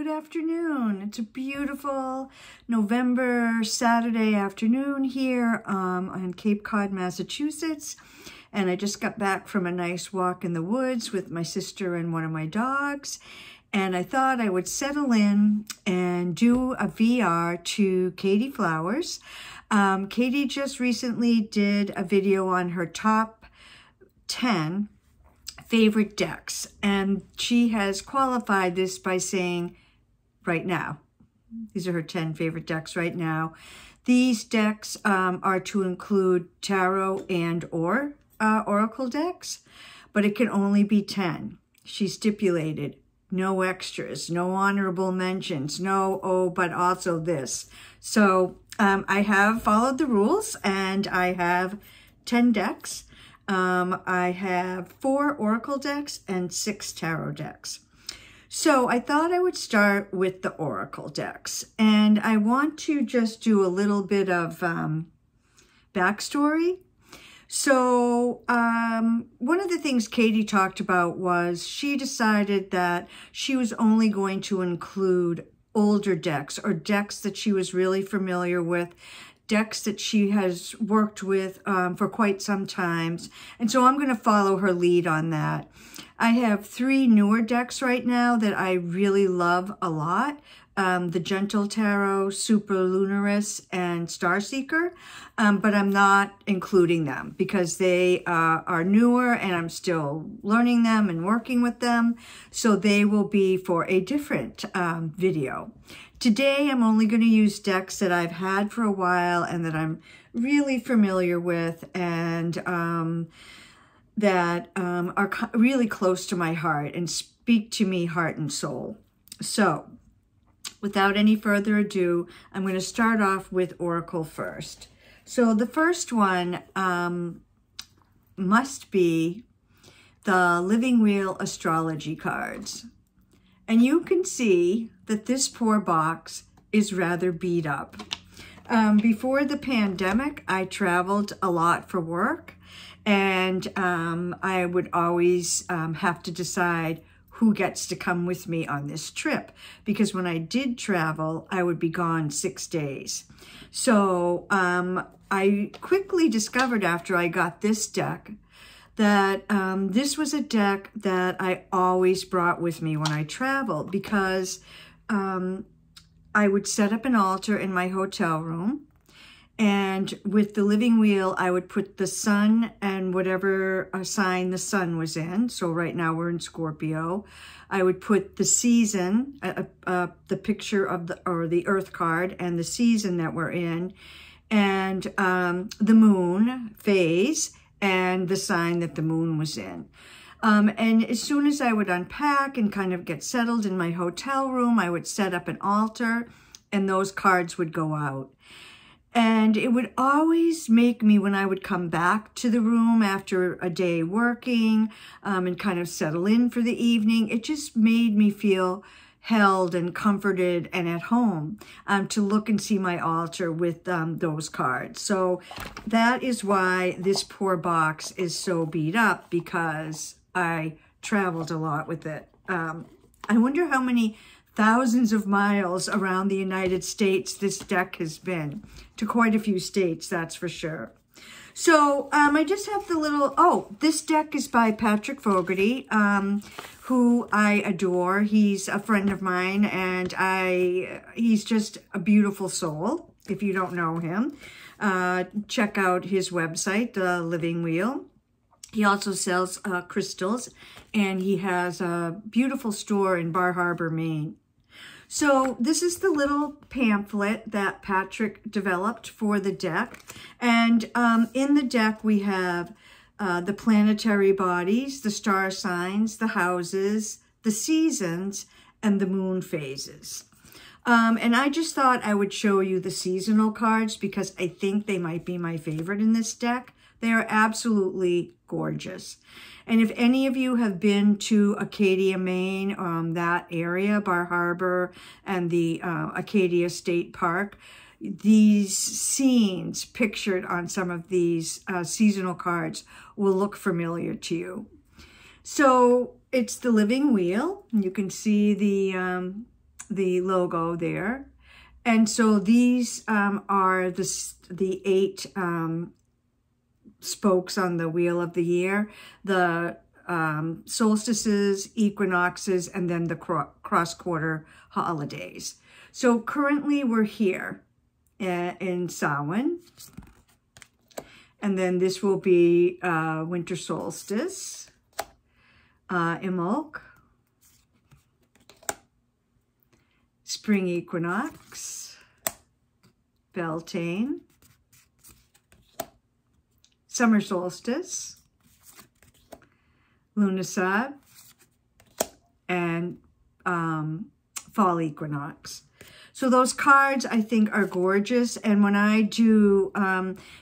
Good afternoon. It's a beautiful November Saturday afternoon here on Cape Cod, Massachusetts. And I just got back from a nice walk in the woods with my sister and one of my dogs. And I thought I would settle in and do a VR to Katey Flowers. Katey just recently did a video on her top 10 favorite decks. And she has qualified this by saying, right now. These are her 10 favorite decks right now. These decks are to include tarot and or oracle decks, but it can only be 10. She stipulated no extras, no honorable mentions, no, oh, but also this. So I have followed the rules and I have 10 decks. I have 4 oracle decks and 6 tarot decks. So I thought I would start with the oracle decks, and I want to just do a little bit of backstory. So one of the things Katey talked about was she decided that she was only going to include older decks or decks that she was really familiar with, decks that she has worked with for quite some time. And so I'm going to follow her lead on that. I have 3 newer decks right now that I really love a lot. The Gentle Tarot, Super Lunaris, and Starseeker. But I'm not including them because they are newer and I'm still learning them and working with them. So they will be for a different video. Today, I'm only going to use decks that I've had for a while and that I'm really familiar with and that are really close to my heart and speak to me heart and soul. So, without any further ado, I'm going to start off with Oracle first. So the first one must be the Living Wheel Astrology cards. And you can see that this poor box is rather beat up. Before the pandemic, I traveled a lot for work, and I would always have to decide who gets to come with me on this trip, because when I did travel, I would be gone 6 days. So I quickly discovered after I got this deck that this was a deck that I always brought with me when I traveled, because I would set up an altar in my hotel room, and with the living wheel, I would put the sun and whatever sign the sun was in. So right now we're in Scorpio. I would put the season, the picture of the earth card and the season that we're in, and the moon phase and the sign that the moon was in. And as soon as I would unpack and kind of get settled in my hotel room, I would set up an altar and those cards would go out. And it would always make me, when I would come back to the room after a day working and kind of settle in for the evening, it just made me feel held and comforted and at home to look and see my altar with those cards. So that is why this poor box is so beat up, because I traveled a lot with it. I wonder how many thousands of miles around the United States this deck has been. To quite a few states, that's for sure. So I just have the little, this deck is by Patrick Fogarty, who I adore. He's a friend of mine, and he's just a beautiful soul. If you don't know him, check out his website, The Living Wheel. He also sells crystals, and he has a beautiful store in Bar Harbor, Maine. So this is the little pamphlet that Patrick developed for the deck. And in the deck, we have the planetary bodies, the star signs, the houses, the seasons, and the moon phases. And I just thought I would show you the seasonal cards because I think they might be my favorite in this deck. They are absolutely gorgeous. And if any of you have been to Acadia, Maine, that area, Bar Harbor, and the Acadia State Park, these scenes pictured on some of these seasonal cards will look familiar to you. So it's the living wheel. You can see the the logo there. And so these are the 8 spokes on the wheel of the year, the solstices, equinoxes, and then the cross-quarter holidays. So currently we're here in Samhain, and then this will be winter solstice, Imbolc, spring equinox, Beltane, summer solstice, Lughnasadh, and fall equinox. So those cards, I think, are gorgeous. And when I do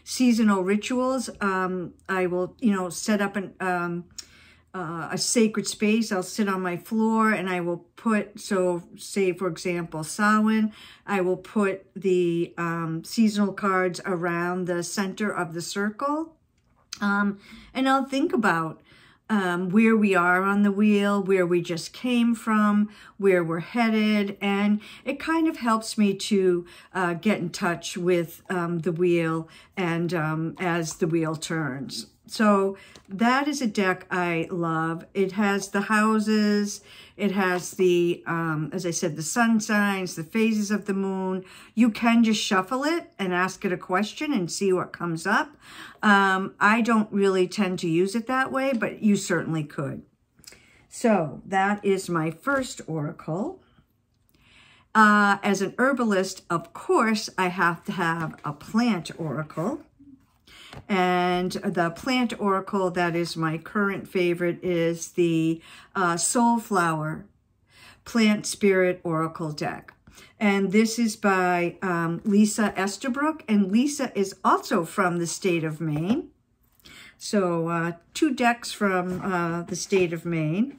seasonal rituals, I will, set up a sacred space. I'll sit on my floor and I will put, so say, for example, Samhain, I will put the seasonal cards around the center of the circle. And I'll think about where we are on the wheel, where we just came from, where we're headed, and it kind of helps me to get in touch with the wheel and as the wheel turns. So that is a deck I love. It has the houses, it has the, as I said, the sun signs, the phases of the moon. You can just shuffle it and ask it a question and see what comes up. I don't really tend to use it that way, but you certainly could. So that is my first oracle. As an herbalist, of course, I have to have a plant oracle. And the plant oracle that is my current favorite is the Soulflower Plant Spirit Oracle deck. And this is by Lisa Estabrook. And Lisa is also from the state of Maine. So 2 decks from the state of Maine.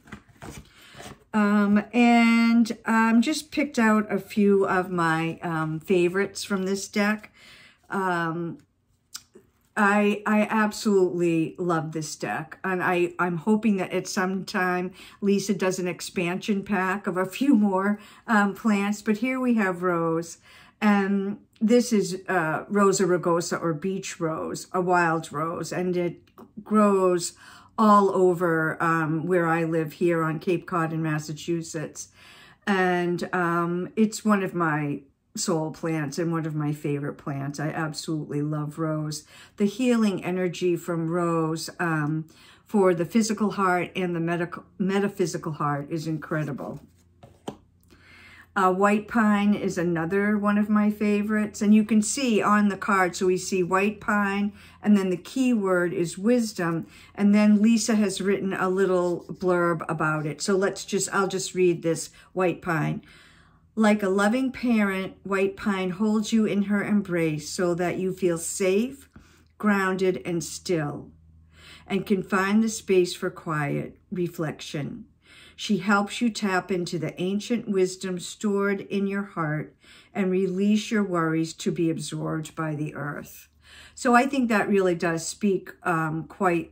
And just picked out a few of my favorites from this deck. I absolutely love this deck, and I'm hoping that at some time Lisa does an expansion pack of a few more plants. But here we have rose, and this is Rosa rugosa, or beach rose, a wild rose, and it grows all over where I live here on Cape Cod in Massachusetts. And it's one of my soul plants and one of my favorite plants. I absolutely love rose. The healing energy from rose for the physical heart and the metaphysical heart is incredible. White pine is another one of my favorites, and you can see on the card, so we see white pine, and then the keyword is wisdom, and then Lisa has written a little blurb about it. So I'll just read this white pine. Like a loving parent, white pine holds you in her embrace so that you feel safe, grounded, and still, and can find the space for quiet reflection. She helps you tap into the ancient wisdom stored in your heart and release your worries to be absorbed by the earth. So I think that really does speak quite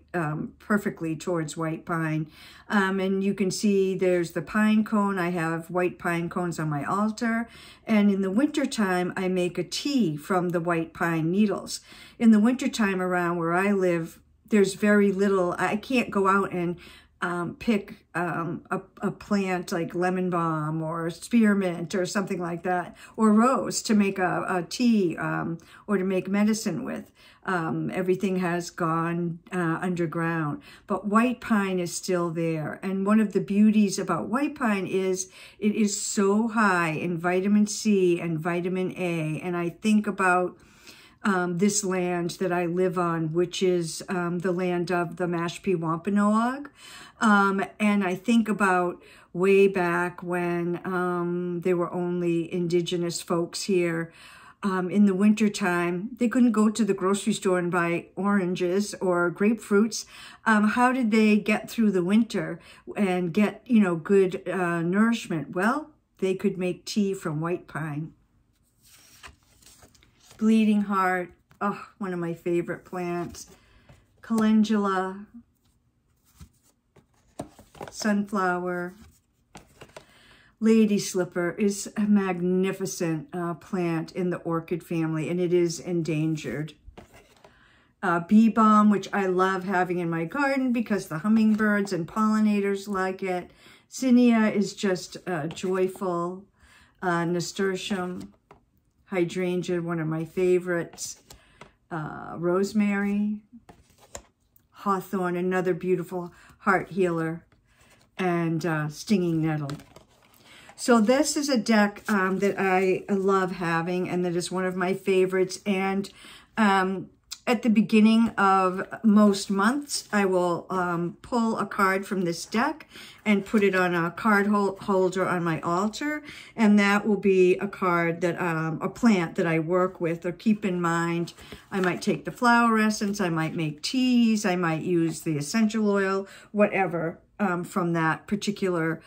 perfectly towards white pine. And you can see there's the pine cone. I have white pine cones on my altar. And in the wintertime, I make a tea from the white pine needles. In the wintertime around where I live, there's very little. I can't go out and pick a plant like lemon balm or spearmint or something like that, or rose to make a tea or to make medicine with. Everything has gone underground, but white pine is still there. And one of the beauties about white pine is it is so high in vitamin C and vitamin A. And I think about this land that I live on, which is the land of the Mashpee Wampanoag. And I think about way back when there were only indigenous folks here. In the wintertime, they couldn't go to the grocery store and buy oranges or grapefruits. How did they get through the winter and get, good nourishment? Well, they could make tea from white pine. Bleeding heart, oh, one of my favorite plants. Calendula, sunflower. Lady Slipper is a magnificent plant in the orchid family, and it is endangered. Bee balm, which I love having in my garden because the hummingbirds and pollinators like it. Zinnia is just joyful. Nasturtium, hydrangea, one of my favorites. Rosemary, hawthorn, another beautiful heart healer, and stinging nettle. So this is a deck that I love having, and that is one of my favorites. And at the beginning of most months, I will pull a card from this deck and put it on a card holder on my altar. And that will be a card that, a plant that I work with or keep in mind. I might take the flower essence, I might make teas, I might use the essential oil, whatever, from that particular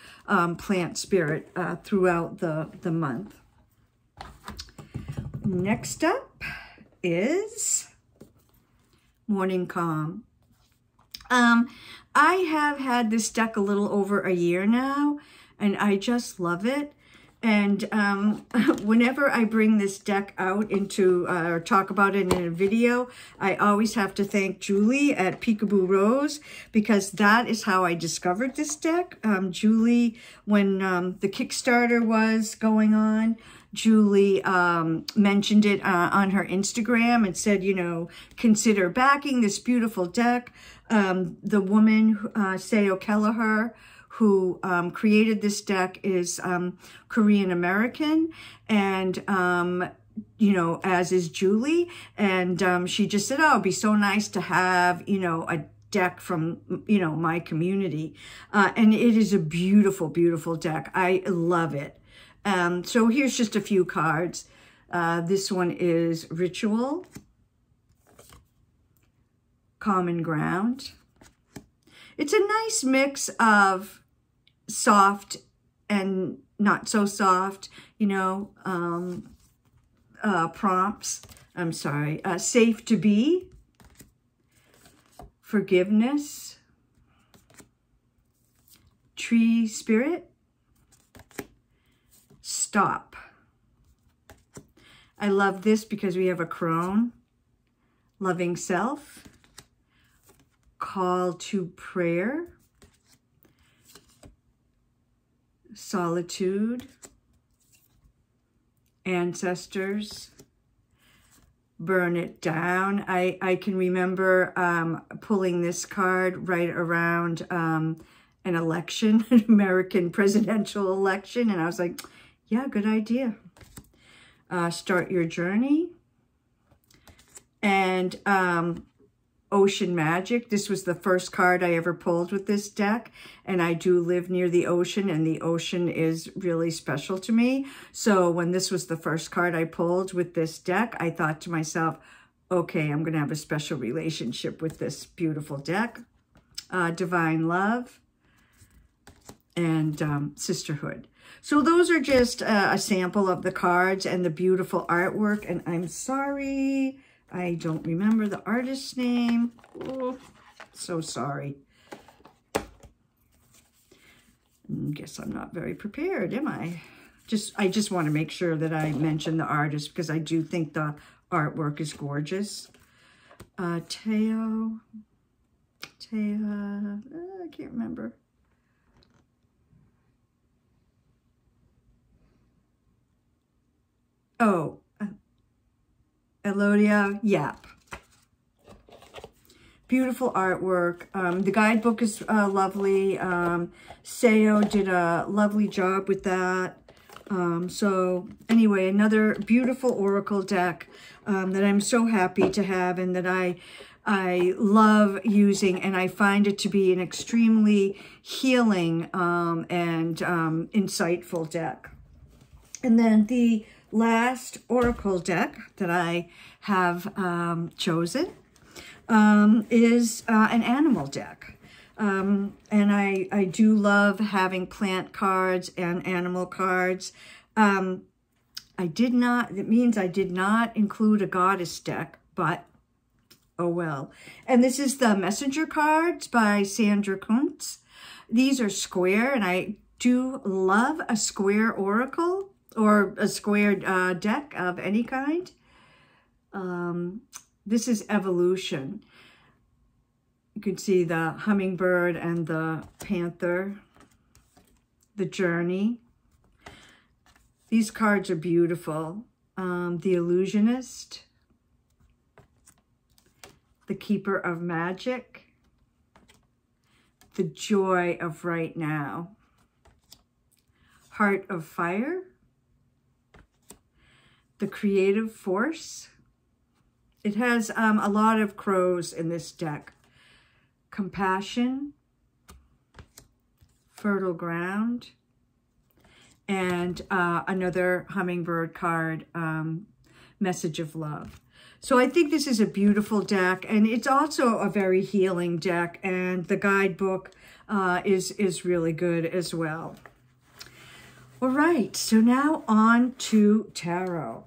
plant spirit throughout the month. Next up is Morning Calm. I have had this deck a little over a year now, and I just love it. And whenever I bring this deck out into, or talk about it in a video, I always have to thank Julie at Peekaboo Rose, because that is how I discovered this deck. Julie, when the Kickstarter was going on, Julie mentioned it on her Instagram and said, you know, consider backing this beautiful deck. The woman, Sayo Kelleher, who created this deck, is Korean American, and you know, as is Julie. And she just said, oh, it'd be so nice to have, you know, a deck from, you know, my community. And it is a beautiful, beautiful deck. I love it. So here's just a few cards. This one is Ritual, Common Ground. It's a nice mix of soft and not so soft, you know, prompts. I'm sorry. Safe to Be, Forgiveness, Tree Spirit, Stop. I love this because we have a crone. Loving Self, Call to Prayer, Solitude, Ancestors, Burn It Down. I can remember pulling this card right around an election, an American presidential election, and I was like, yeah, good idea. Start Your Journey. And Ocean Magic. This was the first card I ever pulled with this deck, and I do live near the ocean, and the ocean is really special to me. So when this was the first card I pulled with this deck, I thought to myself, okay, I'm going to have a special relationship with this beautiful deck. Divine Love, and Sisterhood. So those are just a sample of the cards and the beautiful artwork. And I'm sorry, I don't remember the artist's name. Oh, so sorry. Guess I'm not very prepared, am I? I just want to make sure that I mention the artist, because I do think the artwork is gorgeous. Teo, I can't remember. Oh, Elodia Yap. Beautiful artwork. The guidebook is lovely. Sayo did a lovely job with that. So anyway, another beautiful oracle deck that I'm so happy to have, and that I love using, and I find it to be an extremely healing and insightful deck. And then the last oracle deck that I have chosen is an animal deck. And I do love having plant cards and animal cards. It means I did not include a goddess deck, but oh well. And this is the Messenger cards by Sandra Kuntz. These are square, and I do love a square oracle or a square deck of any kind. This is Evolution. You can see the hummingbird and the panther, the journey. These cards are beautiful. The Illusionist, the Keeper of Magic, the Joy of Right Now, Heart of Fire, the Creative Force. It has a lot of crows in this deck. Compassion, Fertile Ground, and another hummingbird card, Message of Love. So I think this is a beautiful deck, and it's also a very healing deck, and the guidebook is really good as well. All right, so now on to tarot.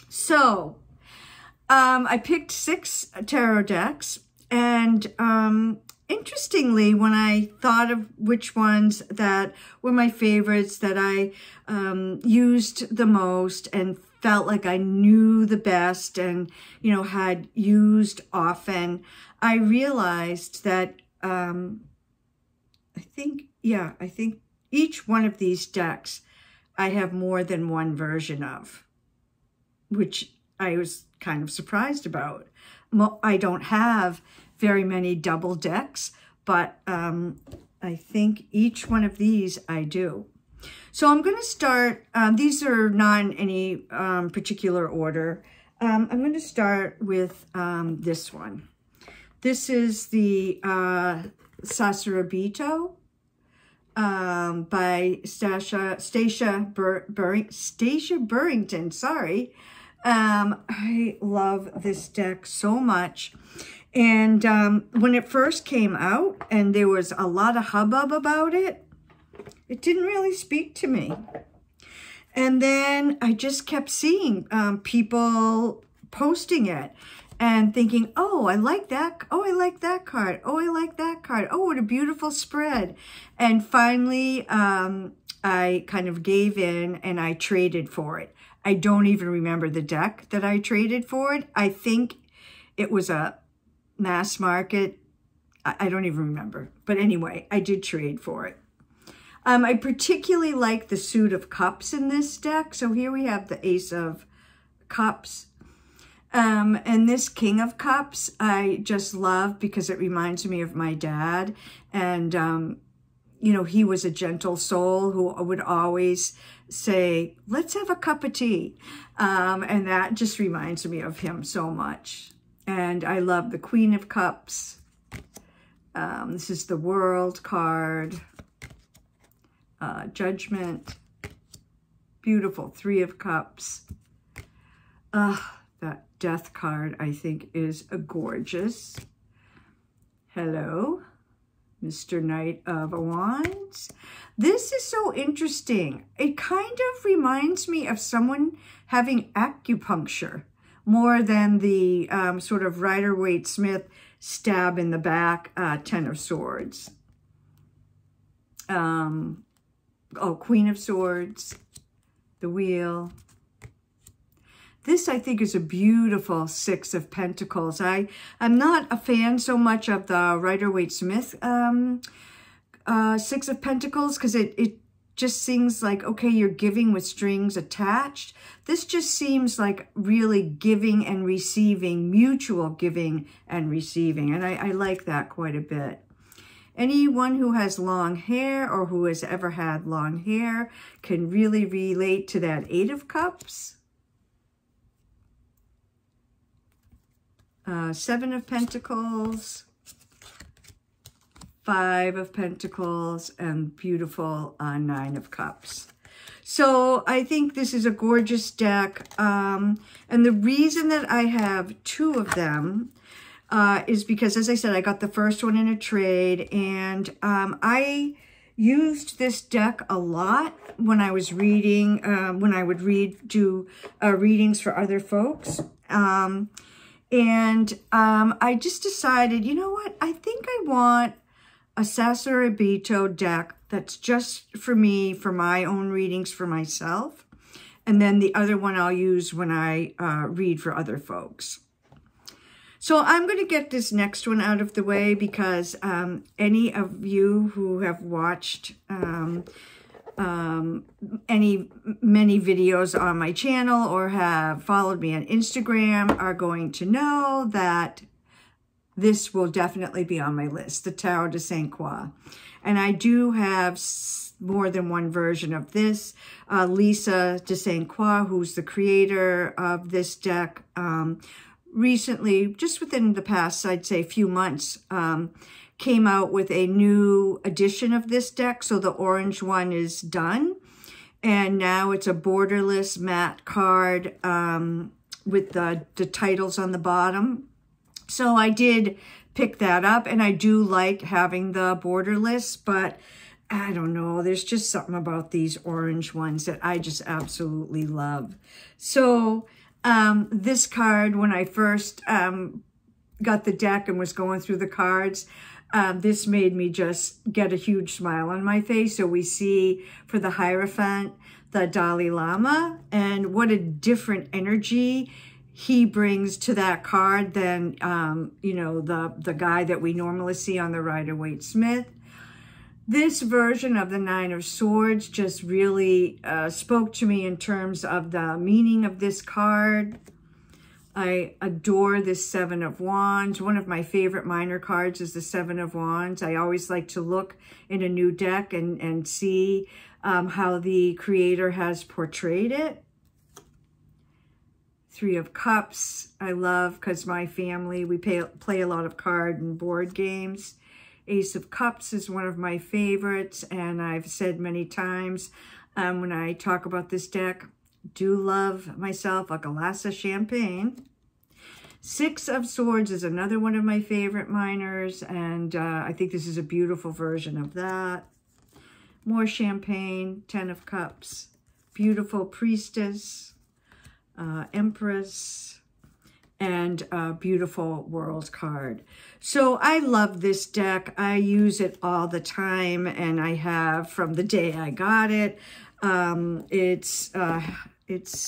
So I picked 6 tarot decks, and interestingly, when I thought of which ones that were my favorites, that I used the most and felt like I knew the best and, you know, had used often, I realized that I think each one of these decks I have more than one version of, which I was kind of surprised about. I don't have very many double decks, but I think each one of these I do. So I'm going to start, these are not in any particular order. I'm going to start with this one. This is the Sacrobito by Stacia Burrington, sorry. I love this deck so much. And when it first came out and there was a lot of hubbub about it, it didn't really speak to me. And then I just kept seeing people posting it and thinking, oh, I like that. Oh, I like that card. Oh, I like that card. Oh, what a beautiful spread. And finally, I kind of gave in and I traded for it. I don't even remember the deck that I traded for it. I think it was a mass market. I don't even remember. But anyway, I did trade for it. I particularly like the Suit of Cups in this deck. So here we have the Ace of Cups. And this King of Cups, I just love because it reminds me of my dad. And, you know, he was a gentle soul who would always say, let's have a cup of tea. And that just reminds me of him so much. And I love the Queen of Cups. This is the World card. Judgment. Beautiful. 3 of Cups. That Death card, I think, is gorgeous. Hello, Mr. Knight of Wands. This is so interesting. It kind of reminds me of someone having acupuncture more than the sort of Rider-Waite-Smith stab in the back, 10 of Swords. Oh, Queen of Swords, the Wheel. This, I think, is a beautiful 6 of Pentacles. I'm not a fan so much of the Rider-Waite-Smith 6 of Pentacles because it just seems like, okay, you're giving with strings attached. This just seems like really giving and receiving, mutual giving and receiving. And I like that quite a bit. Anyone who has long hair or who has ever had long hair can really relate to that 8 of Cups. 7 of Pentacles, 5 of Pentacles, and beautiful 9 of Cups. So I think this is a gorgeous deck. And the reason that I have 2 of them is because, as I said, I got the first one in a trade, and I used this deck a lot when I was reading, when I would do readings for other folks. And I just decided, you know what? I think I want a Sacrobito deck that's just for me, for my own readings for myself. And then the other one I'll use when I read for other folks. So I'm going to get this next one out of the way because any of you who have watched many videos on my channel or have followed me on Instagram are going to know that this will definitely be on my list, the Tarot de Saint Croix. And I do have more than one version of this. Lisa de Saint Croix, who's the creator of this deck, recently, just within the past, I'd say, few months, came out with a new edition of this deck. So the orange one is done. And now it's a borderless matte card with the titles on the bottom. So I did pick that up, and I do like having the borderless, but I don't know, there's just something about these orange ones that I just absolutely love. So this card, when I first got the deck and was going through the cards, this made me just get a huge smile on my face. So we see for the Hierophant, the Dalai Lama, and what a different energy he brings to that card than, you know, the guy that we normally see on the Rider-Waite-Smith. This version of the Nine of Swords just really spoke to me in terms of the meaning of this card. I adore this Seven of Wands. One of my favorite minor cards is the Seven of Wands. I always like to look in a new deck and see how the creator has portrayed it. Three of Cups, I love because my family, we play a lot of card and board games. Ace of Cups is one of my favorites, and I've said many times when I talk about this deck, do love myself a glass of champagne. Six of Swords is another one of my favorite minors, and I think this is a beautiful version of that. More champagne, Ten of Cups, beautiful Priestess, Empress, and a beautiful World card. So I love this deck. I use it all the time, and I have from the day I got it. It's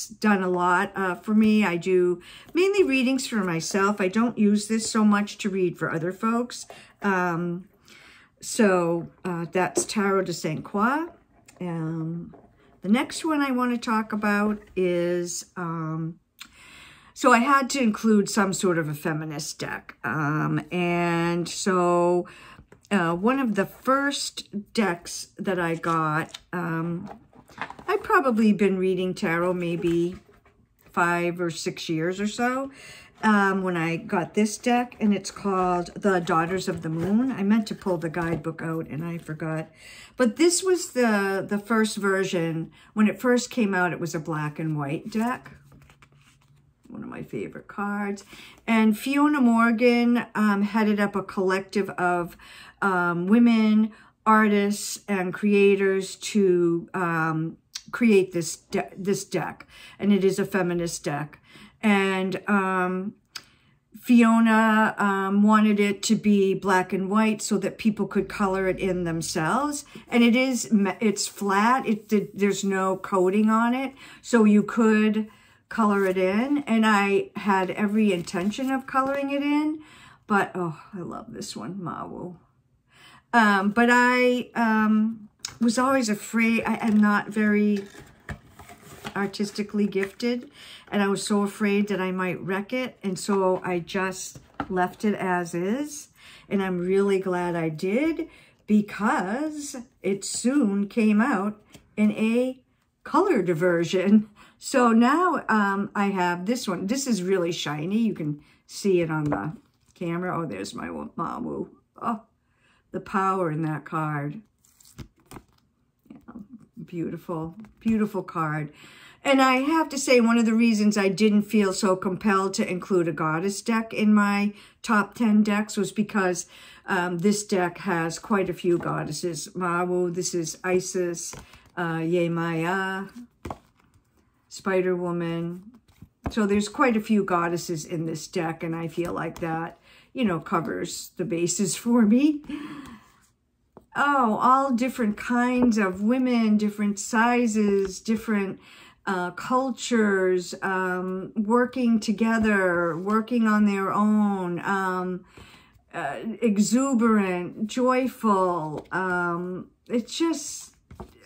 done a lot for me. I do mainly readings for myself. I don't use this so much to read for other folks. So that's Tarot de Saint Croix. The next one I want to talk about is, so I had to include some sort of a feminist deck. And so one of the first decks that I got, I've probably been reading tarot maybe 5 or 6 years or so when I got this deck, and it's called The Daughters of the Moon. I meant to pull the guidebook out and I forgot. But this was the first version. When it first came out, it was a black and white deck. One of my favorite cards. And Fiona Morgan headed up a collective of women, artists, and creators to create this deck. And it is a feminist deck. And Fiona wanted it to be black and white so that people could color it in themselves. And it's flat. There's no coating on it. So you could color it in. And I had every intention of coloring it in. But, oh, I love this one, Mawu. But I was always afraid. I am not very artistically gifted, and I was so afraid that I might wreck it, and so I just left it as is, and I'm really glad I did, because it soon came out in a colored version. So now I have this one. This is really shiny. You can see it on the camera. Oh, there's my Mawu. Oh, the power in that card. Beautiful, beautiful card. And I have to say, one of the reasons I didn't feel so compelled to include a goddess deck in my top 10 decks was because this deck has quite a few goddesses. Mawu, this is Isis, Yemaya, Spider Woman. So there's quite a few goddesses in this deck, and I feel like that, you know, covers the bases for me. all different kinds of women, different sizes, different cultures, working together, working on their own, exuberant, joyful. It's just,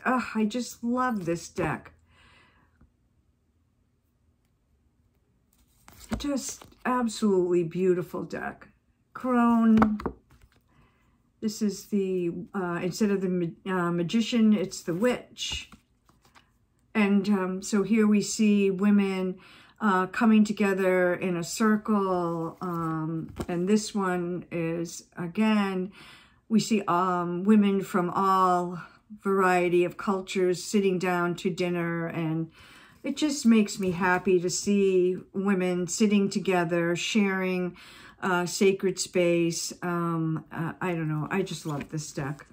I just love this deck. Just absolutely beautiful deck. Crone. This is the, instead of the magician, it's the witch. And so here we see women coming together in a circle. And this one is, again, we see women from all variety of cultures sitting down to dinner. And it just makes me happy to see women sitting together, sharing sacred space. I don't know. I just love this deck.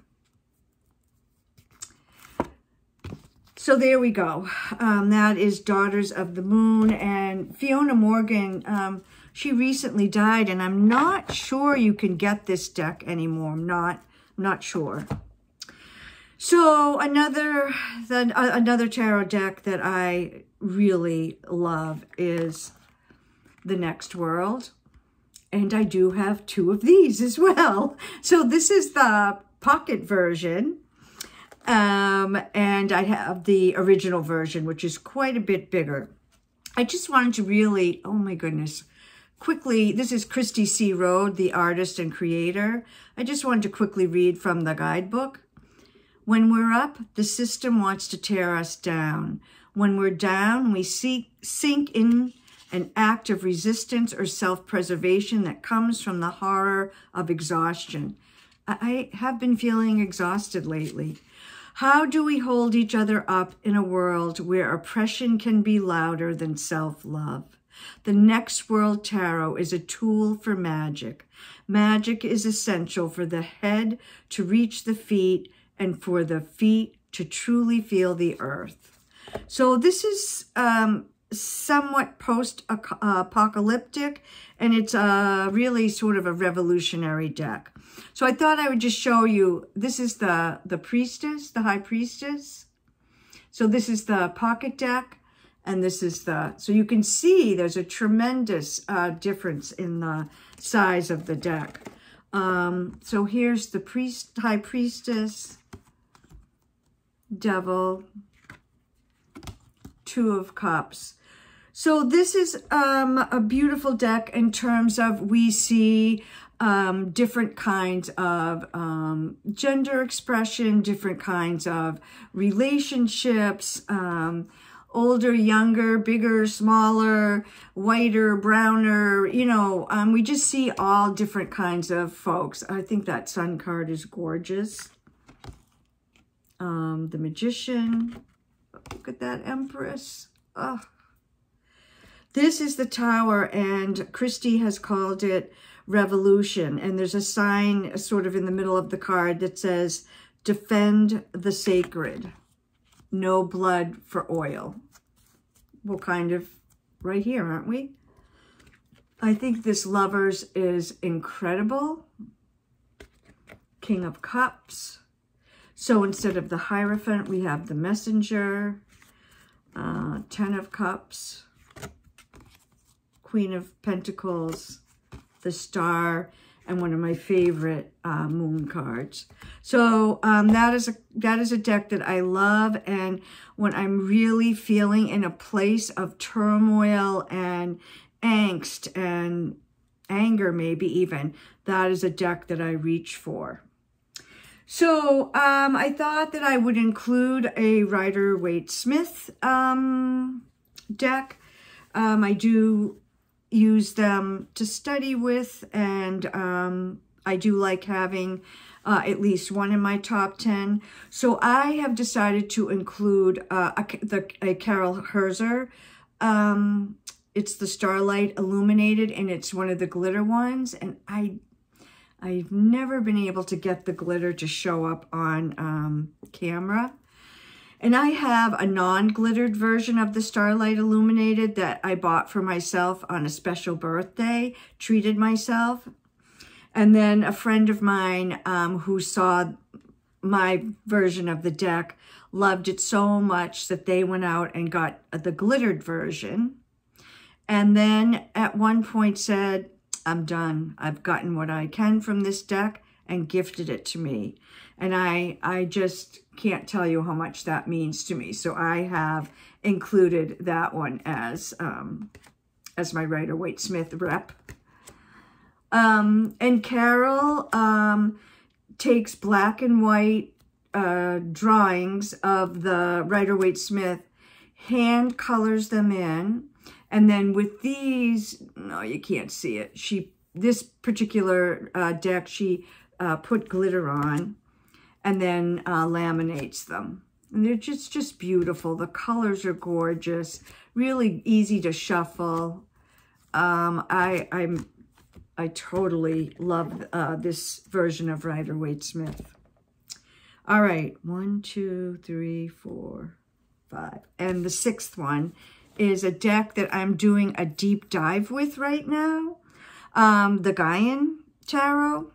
So there we go. That is Daughters of the Moon. And Fiona Morgan, she recently died, and I'm not sure you can get this deck anymore. I'm not sure. So another tarot deck that I really love is The Next World. And I do have two of these as well. So this is the pocket version. And I have the original version, which is quite a bit bigger. I just wanted to really, oh my goodness, quickly, this is Christy C. Rode, the artist and creator. I just wanted to quickly read from the guidebook. When we're up, the system wants to tear us down. When we're down, we sink in an act of resistance or self-preservation that comes from the horror of exhaustion. I have been feeling exhausted lately. How do we hold each other up in a world where oppression can be louder than self-love? The Next World Tarot is a tool for magic. Magic is essential for the head to reach the feet and for the feet to truly feel the earth. So this is somewhat post-apocalyptic, and it's really sort of a revolutionary deck. So I thought I would just show you, this is the priestess, the high priestess. So this is the pocket deck, and this is the, so you can see there's a tremendous difference in the size of the deck. So here's the high priestess, devil, Two of Cups. So this is a beautiful deck in terms of we see different kinds of gender expression, different kinds of relationships, older, younger, bigger, smaller, whiter, browner, you know, we just see all different kinds of folks. I think that Sun card is gorgeous. The Magician. Look at that Empress. Oh. This is the Tower, and Christy has called it Revolution. And there's a sign sort of in the middle of the card that says, defend the sacred. No blood for oil. We're kind of right here, aren't we? I think this Lovers is incredible. King of Cups. So instead of the Hierophant, we have the Messenger. 10 of Cups. Queen of Pentacles. The Star. And one of my favorite moon cards. So that is a deck that I love. And when I'm really feeling in a place of turmoil and angst and anger, maybe even, that is a deck that I reach for. So I thought that I would include a Rider-Waite-Smith deck. I do use them to study with, and I do like having at least one in my top 10. So I have decided to include a Carol Herzer. It's the Starlight Illuminated, and it's one of the glitter ones, and I've never been able to get the glitter to show up on camera. And I have a non-glittered version of the Starlight Illuminated that I bought for myself on a special birthday, treated myself. And then a friend of mine who saw my version of the deck loved it so much that they went out and got the glittered version. And then at one point said, I'm done. I've gotten what I can from this deck, and gifted it to me. And I just can't tell you how much that means to me. So I have included that one as my Rider-Waite-Smith rep. And Carol takes black and white drawings of the Rider-Waite-Smith, hand colors them in, and then with these, no, you can't see it. This particular deck, she put glitter on and then laminates them. And they're just beautiful. The colors are gorgeous, really easy to shuffle. I totally love this version of Rider-Waite-Smith. All right, 1, 2, 3, 4, 5. And the 6th one is a deck that I'm doing a deep dive with right now. The Gaian Tarot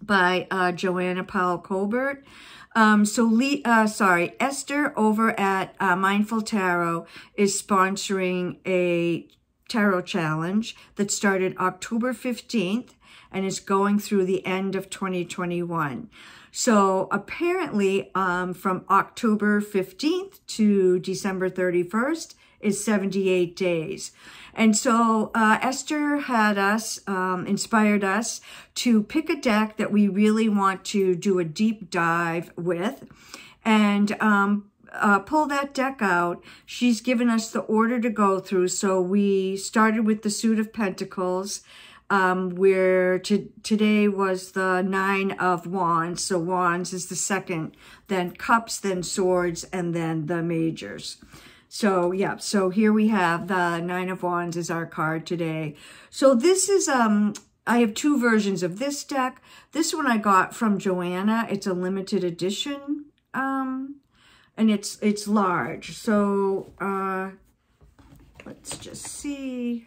by Joanna Powell Colbert. Esther over at Mindful Tarot is sponsoring a tarot challenge that started October 15th and is going through the end of 2021. So apparently from October 15th to December 31st is 78 days. And so Esther had us, inspired us to pick a deck that we really want to do a deep dive with, and pull that deck out. She's given us the order to go through. So we started with the Suit of Pentacles, where today was the 9 of Wands. So Wands is the second, then Cups, then Swords, and then the Majors. So yeah, so here we have the 9 of Wands is our card today. So this is, I have 2 versions of this deck. This one I got from Joanna. It's a limited edition, and it's large. So let's just see.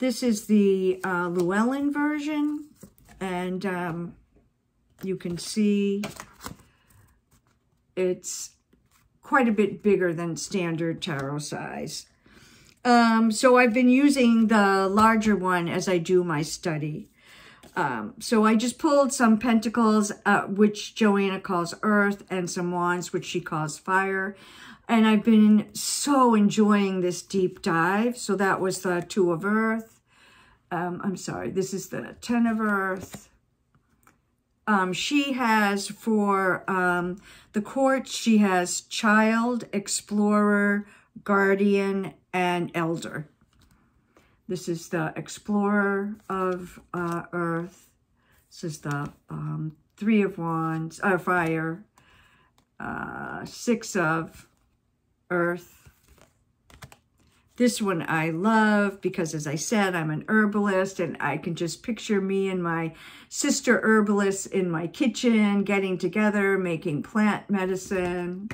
This is the Llewellyn version, and you can see it's quite a bit bigger than standard tarot size. So I've been using the larger one as I do my study. So I just pulled some Pentacles, which Joanna calls Earth, and some Wands, which she calls Fire. And I've been so enjoying this deep dive. So that was the 2 of Earth. I'm sorry, this is the 10 of Earth. She has for the Quartz, she has Child, Explorer, Guardian, and Elder. This is the Explorer of Earth. This is the 3 of Wands, Fire, 6 of Earth. This one I love because, as I said, I'm an herbalist, and I can just picture me and my sister herbalists in my kitchen getting together, making plant medicine.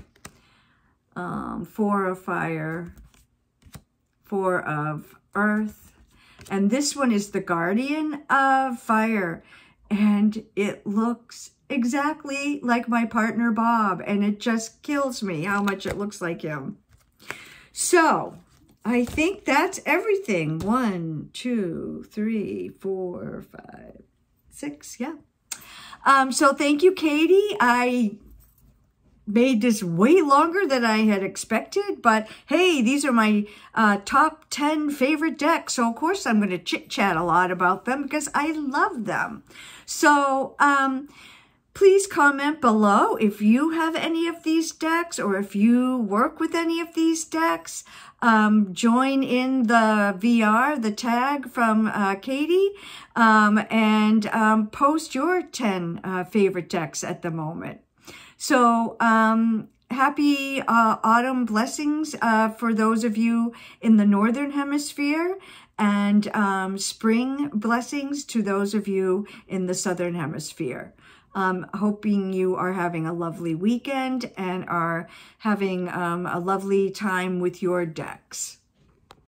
4 of Fire, 4 of Earth. And this one is the Guardian of Fire. And it looks exactly like my partner, Bob. And it just kills me how much it looks like him. So I think that's everything. 1, 2, 3, 4, 5, 6. Yeah. So thank you, Katey. I made this way longer than I had expected, but hey, these are my top 10 favorite decks. So of course I'm going to chit chat a lot about them because I love them. So, please comment below if you have any of these decks or if you work with any of these decks. Join in the VR, the tag from Katey, and post your 10 favorite decks at the moment. So happy autumn blessings for those of you in the Northern Hemisphere, and spring blessings to those of you in the Southern Hemisphere. Hoping you are having a lovely weekend and are having a lovely time with your decks.